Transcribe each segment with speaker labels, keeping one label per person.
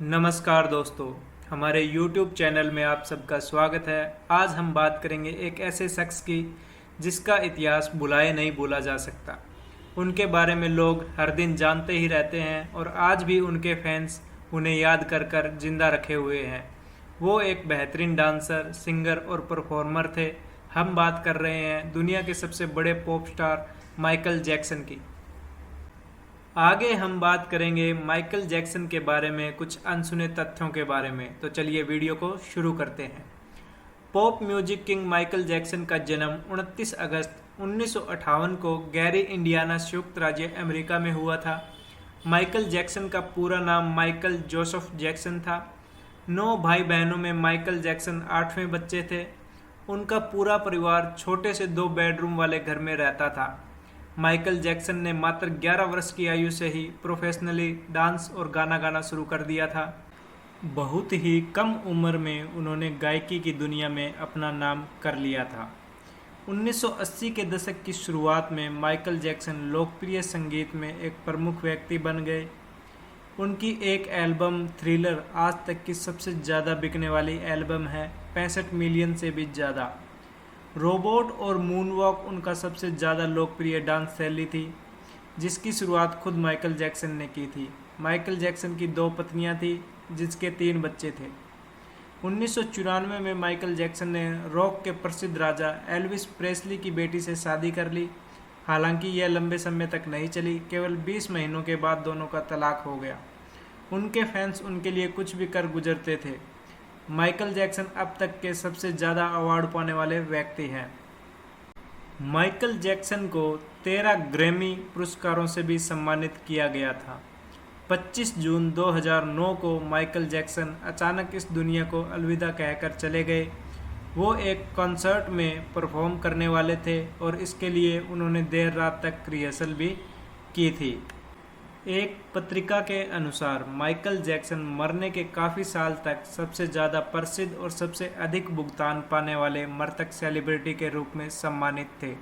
Speaker 1: नमस्कार दोस्तों, हमारे YouTube चैनल में आप सबका स्वागत है। आज हम बात करेंगे एक ऐसे शख्स की जिसका इतिहास भुलाए नहीं भूला जा सकता। उनके बारे में लोग हर दिन जानते ही रहते हैं और आज भी उनके फैंस उन्हें याद कर कर जिंदा रखे हुए हैं। वो एक बेहतरीन डांसर, सिंगर और परफॉर्मर थे। हम बात कर रहे हैं दुनिया के सबसे बड़े पॉप स्टार माइकल जैक्सन की। आगे हम बात करेंगे माइकल जैक्सन के बारे में, कुछ अनसुने तथ्यों के बारे में। तो चलिए वीडियो को शुरू करते हैं। Pop music king Michael Jackson का जन्म 29 अगस्त 1958 को गैरी, इंडियाना, संयुक्त राज्य अमेरिका में हुआ था। माइकल जैक्सन का पूरा नाम माइकल जोसेफ जैक्सन था। 9 भाई बहनों में माइकल जैक्सन 8वें बच्चे थे। उनका पूरा परिवार छोटे से 2 बेडरूम वाले घर में रहता था। माइकल जैक्सन ने मात्र 11 वर्ष की आयु से ही प्रोफेशनली डांस और गाना गाना शुरू कर दिया था। बहुत ही कम उम्र में उन्होंने गायकी की दुनिया में अपना नाम कर लिया था। 1980 के दशक की शुरुआत में माइकल जैक्सन लोकप्रिय संगीत में एक प्रमुख व्यक्ति बन गए। उनकी एक एल्बम थ्रिलर आज तक की सबसे ज़्यादा बिकने वाली एल्बम है, 65 मिलियन से भी ज़्यादा। रोबोट और मूनवॉक उनका सबसे ज़्यादा लोकप्रिय डांस शैली थी, जिसकी शुरुआत खुद माइकल जैक्सन ने की थी। माइकल जैक्सन की 2 पत्नियां थीं, जिसके 3 बच्चे थे। 1994 में माइकल जैक्सन ने रॉक के प्रसिद्ध राजा एल्विस प्रेस्ली की बेटी से शादी कर ली। हालांकि यह लंबे समय तक नहीं चली, केवल 20 महीनों के बाद दोनों का तलाक हो गया। उनके फैंस उनके लिए कुछ भी कर गुजरते थे। माइकल जैक्सन अब तक के सबसे ज़्यादा अवार्ड पाने वाले व्यक्ति हैं। माइकल जैक्सन को 13 ग्रैमी पुरस्कारों से भी सम्मानित किया गया था। 25 जून 2009 को माइकल जैक्सन अचानक इस दुनिया को अलविदा कहकर चले गए। वो एक कॉन्सर्ट में परफॉर्म करने वाले थे और इसके लिए उन्होंने देर रात तक रिहर्सल भी की थी। एक पत्रिका के अनुसार माइकल जैक्सन मरने के काफ़ी साल तक सबसे ज़्यादा प्रसिद्ध और सबसे अधिक भुगतान पाने वाले मृतक सेलिब्रिटी के रूप में सम्मानित थे।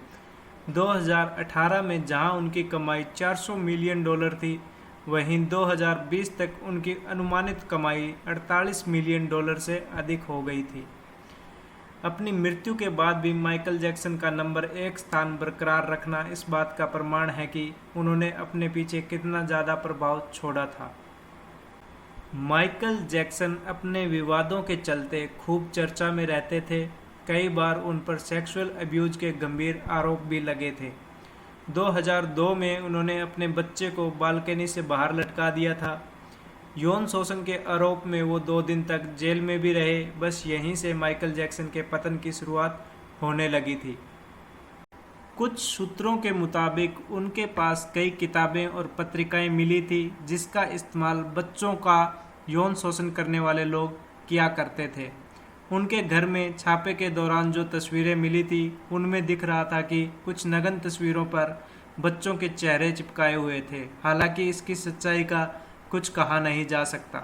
Speaker 1: 2018 में जहां उनकी कमाई $400 मिलियन थी, वहीं 2020 तक उनकी अनुमानित कमाई $48 मिलियन से अधिक हो गई थी। अपनी मृत्यु के बाद भी माइकल जैक्सन का नंबर 1 स्थान बरकरार रखना इस बात का प्रमाण है कि उन्होंने अपने पीछे कितना ज़्यादा प्रभाव छोड़ा था। माइकल जैक्सन अपने विवादों के चलते खूब चर्चा में रहते थे। कई बार उन पर सेक्सुअल अब्यूज के गंभीर आरोप भी लगे थे। 2002 में उन्होंने अपने बच्चे को बालकनी से बाहर लटका दिया था। यौन शोषण के आरोप में वो 2 दिन तक जेल में भी रहे। बस यहीं से माइकल जैक्सन के पतन की शुरुआत होने लगी थी। कुछ सूत्रों के मुताबिक उनके पास कई किताबें और पत्रिकाएं मिली थी, जिसका इस्तेमाल बच्चों का यौन शोषण करने वाले लोग किया करते थे। उनके घर में छापे के दौरान जो तस्वीरें मिली थी, उनमें दिख रहा था कि कुछ नग्न तस्वीरों पर बच्चों के चेहरे चिपकाए हुए थे। हालांकि इसकी सच्चाई का कुछ कहा नहीं जा सकता।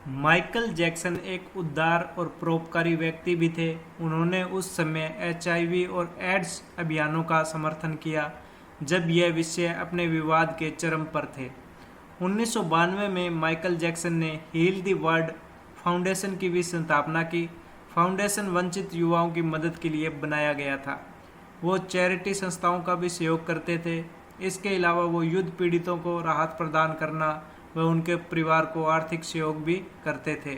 Speaker 1: माइकल जैक्सन एक उदार और परोपकारी व्यक्ति भी थे। उन्होंने उस समय HIV और एड्स अभियानों का समर्थन किया, जब यह विषय अपने विवाद के चरम पर थे। 1992 में माइकल जैक्सन ने हील द वर्ल्ड फाउंडेशन की भी स्थापना की। फाउंडेशन वंचित युवाओं की मदद के लिए बनाया गया था। वो चैरिटी संस्थाओं का भी सहयोग करते थे। इसके अलावा वो युद्ध पीड़ितों को राहत प्रदान करना व उनके परिवार को आर्थिक सहयोग भी करते थे।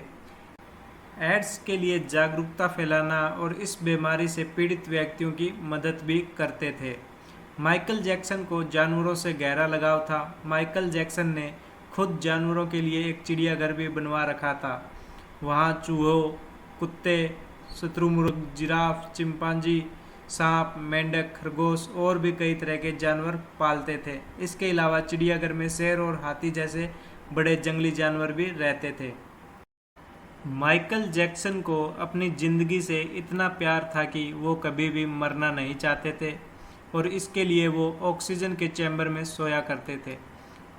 Speaker 1: एड्स के लिए जागरूकता फैलाना और इस बीमारी से पीड़ित व्यक्तियों की मदद भी करते थे। माइकल जैक्सन को जानवरों से गहरा लगाव था। माइकल जैक्सन ने खुद जानवरों के लिए एक चिड़ियाघर भी बनवा रखा था। वहाँ चूहों, कुत्ते, शुतुरमुर्ग, जिराफ, चिंपांजी, सांप, मेंढक, खरगोश और भी कई तरह के जानवर पालते थे। इसके अलावा चिड़ियाघर में शेर और हाथी जैसे बड़े जंगली जानवर भी रहते थे। माइकल जैक्सन को अपनी ज़िंदगी से इतना प्यार था कि वो कभी भी मरना नहीं चाहते थे और इसके लिए वो ऑक्सीजन के चैम्बर में सोया करते थे।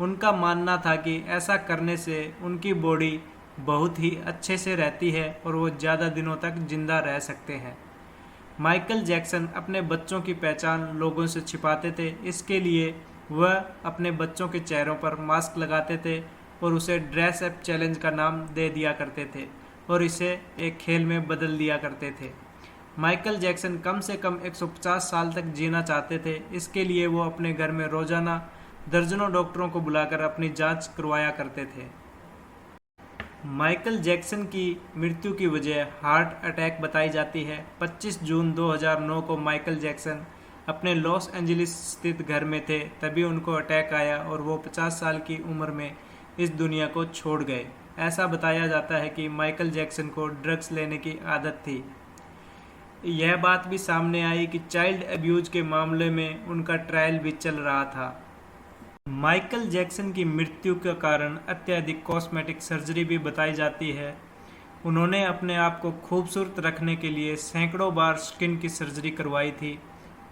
Speaker 1: उनका मानना था कि ऐसा करने से उनकी बॉडी बहुत ही अच्छे से रहती है और वो ज़्यादा दिनों तक जिंदा रह सकते हैं। माइकल जैक्सन अपने बच्चों की पहचान लोगों से छिपाते थे। इसके लिए वह अपने बच्चों के चेहरों पर मास्क लगाते थे और उसे ड्रेस अप चैलेंज का नाम दे दिया करते थे और इसे एक खेल में बदल दिया करते थे। माइकल जैक्सन कम से कम 150 साल तक जीना चाहते थे। इसके लिए वो अपने घर में रोजाना दर्जनों डॉक्टरों को बुलाकर अपनी जांच करवाया करते थे। माइकल जैक्सन की मृत्यु की वजह हार्ट अटैक बताई जाती है। 25 जून 2009 को माइकल जैक्सन अपने लॉस एंजलिस स्थित घर में थे, तभी उनको अटैक आया और वो 50 साल की उम्र में इस दुनिया को छोड़ गए। ऐसा बताया जाता है कि माइकल जैक्सन को ड्रग्स लेने की आदत थी। यह बात भी सामने आई कि चाइल्ड अब्यूज के मामले में उनका ट्रायल भी चल रहा था। माइकल जैक्सन की मृत्यु का कारण अत्यधिक कॉस्मेटिक सर्जरी भी बताई जाती है। उन्होंने अपने आप को खूबसूरत रखने के लिए सैकड़ों बार स्किन की सर्जरी करवाई थी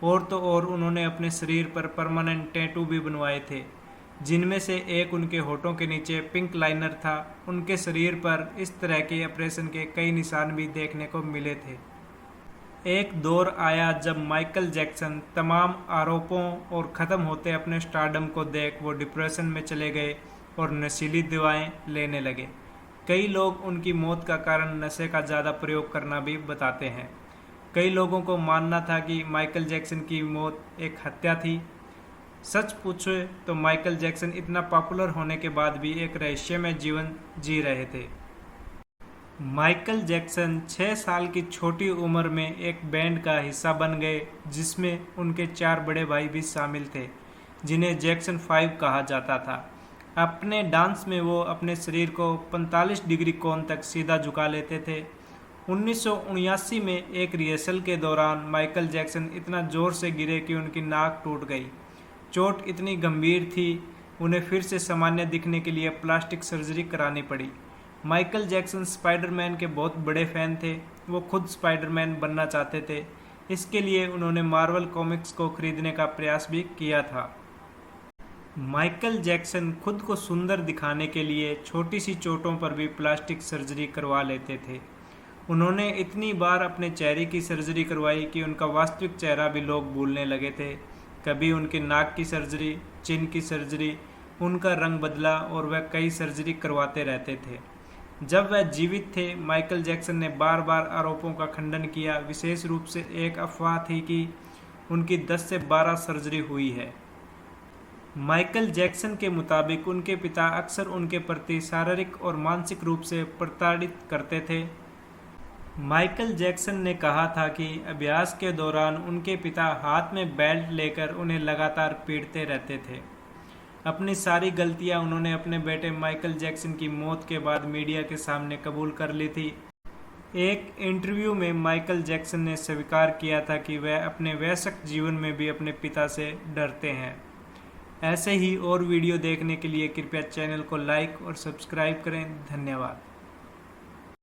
Speaker 1: और तो और उन्होंने अपने शरीर पर परमानेंट टैटू भी बनवाए थे, जिनमें से एक उनके होठों के नीचे पिंक लाइनर था। उनके शरीर पर इस तरह के ऑपरेशन के कई निशान भी देखने को मिले थे। एक दौर आया जब माइकल जैक्सन तमाम आरोपों और ख़त्म होते अपने स्टारडम को देख वो डिप्रेशन में चले गए और नशीली दवाएं लेने लगे। कई लोग उनकी मौत का कारण नशे का ज़्यादा प्रयोग करना भी बताते हैं। कई लोगों को मानना था कि माइकल जैक्सन की मौत एक हत्या थी। सच पूछे तो माइकल जैक्सन इतना पॉपुलर होने के बाद भी एक रहस्यमय जीवन जी रहे थे। माइकल जैक्सन 6 साल की छोटी उम्र में एक बैंड का हिस्सा बन गए, जिसमें उनके 4 बड़े भाई भी शामिल थे, जिन्हें जैक्सन 5 कहा जाता था। अपने डांस में वो अपने शरीर को 45 डिग्री कोण तक सीधा झुका लेते थे। 1979 में एक रिहर्सल के दौरान माइकल जैक्सन इतना जोर से गिरे कि उनकी नाक टूट गई। चोट इतनी गंभीर थी, उन्हें फिर से सामान्य दिखने के लिए प्लास्टिक सर्जरी करानी पड़ी। माइकल जैक्सन स्पाइडरमैन के बहुत बड़े फ़ैन थे। वो खुद स्पाइडरमैन बनना चाहते थे। इसके लिए उन्होंने मार्वल कॉमिक्स को खरीदने का प्रयास भी किया था। माइकल जैक्सन खुद को सुंदर दिखाने के लिए छोटी सी चोटों पर भी प्लास्टिक सर्जरी करवा लेते थे। उन्होंने इतनी बार अपने चेहरे की सर्जरी करवाई कि उनका वास्तविक चेहरा भी लोग भूलने लगे थे। कभी उनकी नाक की सर्जरी, चिन की सर्जरी, उनका रंग बदला और वह कई सर्जरी करवाते रहते थे। जब वह जीवित थे, माइकल जैक्सन ने बार बार आरोपों का खंडन किया। विशेष रूप से एक अफवाह थी कि उनकी 10 से 12 सर्जरी हुई है। माइकल जैक्सन के मुताबिक उनके पिता अक्सर उनके प्रति शारीरिक और मानसिक रूप से प्रताड़ित करते थे। माइकल जैक्सन ने कहा था कि अभ्यास के दौरान उनके पिता हाथ में बेल्ट लेकर उन्हें लगातार पीटते रहते थे। अपनी सारी गलतियां उन्होंने अपने बेटे माइकल जैक्सन की मौत के बाद मीडिया के सामने कबूल कर ली थी। एक इंटरव्यू में माइकल जैक्सन ने स्वीकार किया था कि वह अपने वयस्क जीवन में भी अपने पिता से डरते हैं। ऐसे ही और वीडियो देखने के लिए कृपया चैनल को लाइक और सब्सक्राइब करें। धन्यवाद।